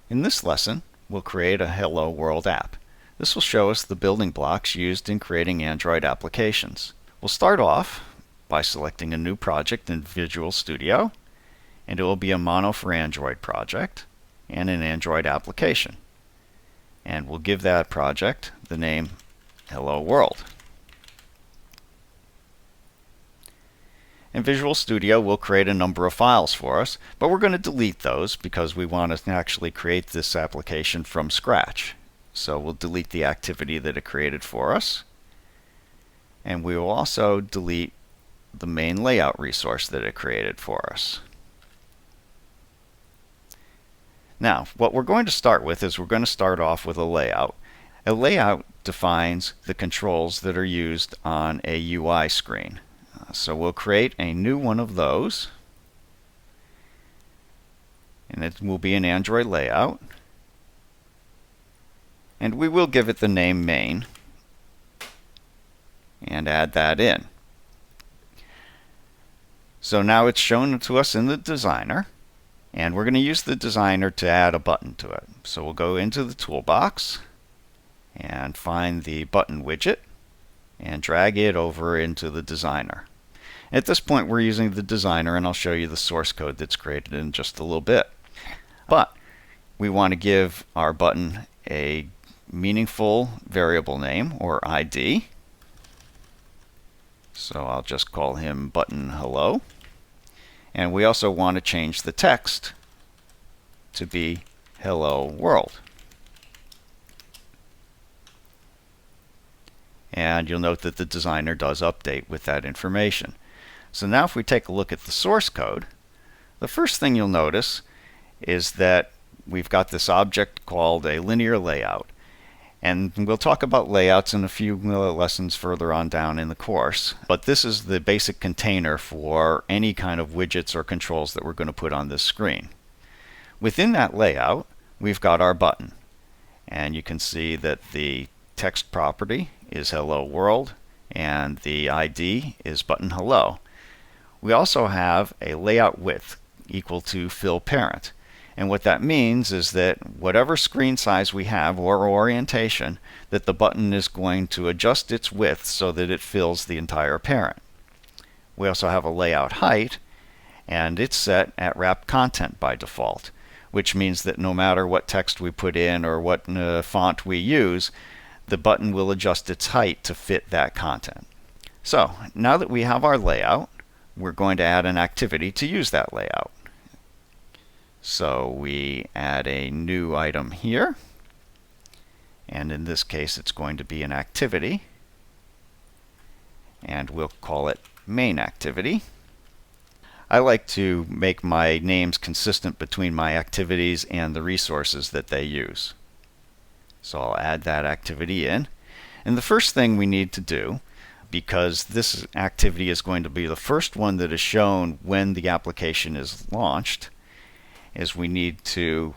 In this lesson, we'll create a Hello World app. This will show us the building blocks used in creating Android applications. We'll start off by selecting a new project in Visual Studio, and it will be a Mono for Android project and an Android application. And we'll give that project the name Hello World. In Visual Studio, we'll create a number of files for us, but we're going to delete those because we want to actually create this application from scratch. So we'll delete the activity that it created for us, and we will also delete the main layout resource that it created for us. Now, what we're going to start with is we're going to start off with a layout. A layout defines the controls that are used on a UI screen. So we'll create a new one of those, and it will be an Android layout, and we will give it the name main and add that in. So now it's shown to us in the designer, and we're going to use the designer to add a button to it. So we'll go into the toolbox and find the button widget and drag it over into the designer. At this point, we're using the designer, and I'll show you the source code that's created in just a little bit. But we want to give our button a meaningful variable name, or ID. So I'll just call him button hello. And we also want to change the text to be hello world. And you'll note that the designer does update with that information. So now if we take a look at the source code, the first thing you'll notice is that we've got this object called a linear layout. And we'll talk about layouts in a few lessons further on down in the course. But this is the basic container for any kind of widgets or controls that we're going to put on this screen. Within that layout, we've got our button. And you can see that the text property is hello world, and the ID is button hello. We also have a layout width equal to fill parent. And what that means is that whatever screen size we have or orientation, that the button is going to adjust its width so that it fills the entire parent. We also have a layout height, and it's set at wrap content by default, which means that no matter what text we put in or what font we use, the button will adjust its height to fit that content. So now that we have our layout, we're going to add an activity to use that layout. So we add a new item here, and in this case it's going to be an activity, and we'll call it main activity. I like to make my names consistent between my activities and the resources that they use. So I'll add that activity in. And the first thing we need to do, because this activity is going to be the first one that is shown when the application is launched, is we need to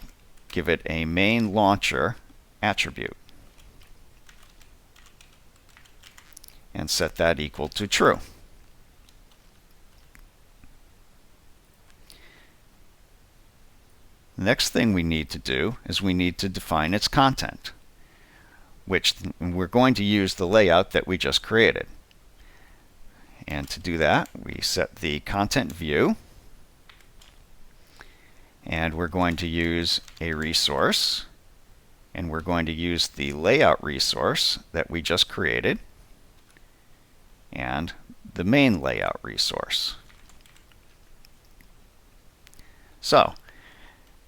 give it a main launcher attribute and set that equal to true. The next thing we need to do is we need to define its content, which we're going to use the layout that we just created. And to do that, we set the content view, and we're going to use a resource, and we're going to use the layout resource that we just created, and the main layout resource. So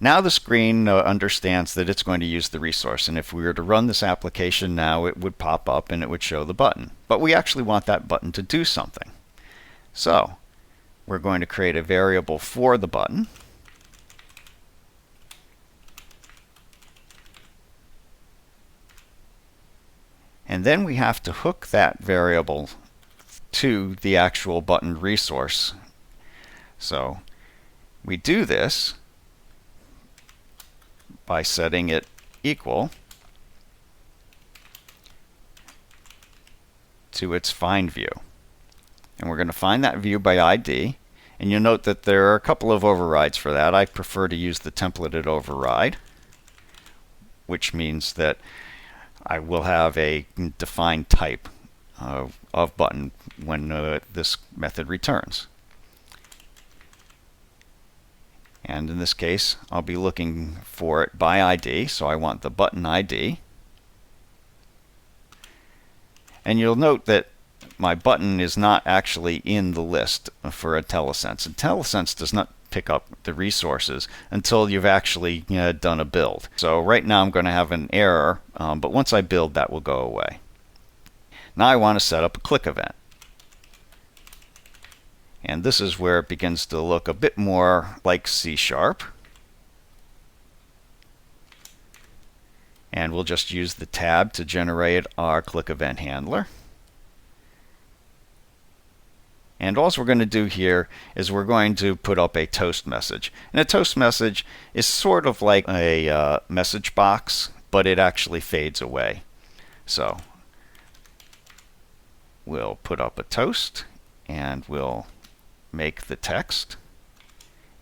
now the screen understands that it's going to use the resource, and if we were to run this application now, it would pop up and it would show the button. But we actually want that button to do something. So we're going to create a variable for the button, and then we have to hook that variable to the actual button resource. So we do this by setting it equal to its find view. And we're going to find that view by ID, and you'll note that there are a couple of overrides for that. I prefer to use the templated override. which means that I will have a defined type of button when this method returns. And in this case, I'll be looking for it by ID, so I want the button ID. And you'll note that my button is not actually in the list for IntelliSense. IntelliSense does not pick up the resources until you've actually done a build. So right now I'm going to have an error, but once I build, that will go away. Now I want to set up a click event. And this is where it begins to look a bit more like C#. And we'll just use the tab to generate our click event handler. And all we're going to do here is we're going to put up a toast message. And a toast message is sort of like a message box, but it actually fades away. So we'll put up a toast, and we'll make the text.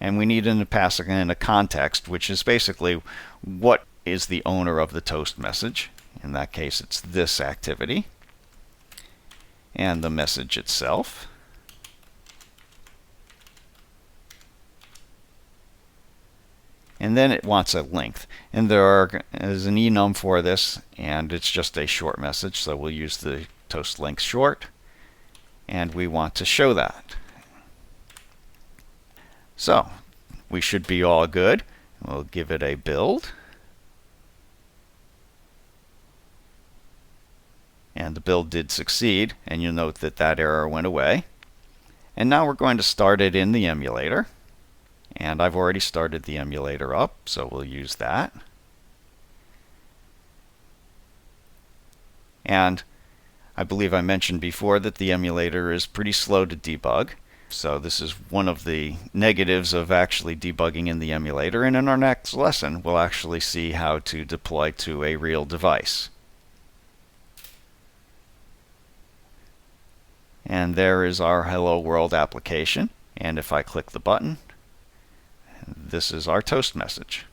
And we need to pass in a context, which is basically what is the owner of the toast message. In that case, it's this activity. And the message itself. And then it wants a length. And there is an enum for this, and it's just a short message, so we'll use the toast length short. And we want to show that. So we should be all good. We'll give it a build. And the build did succeed, and you'll note that that error went away. And now we're going to start it in the emulator. And I've already started the emulator up, so we'll use that. And I believe I mentioned before that the emulator is pretty slow to debug. So this is one of the negatives of actually debugging in the emulator. And in our next lesson, we'll actually see how to deploy to a real device. And there is our Hello World application. And if I click the button, this is our toast message.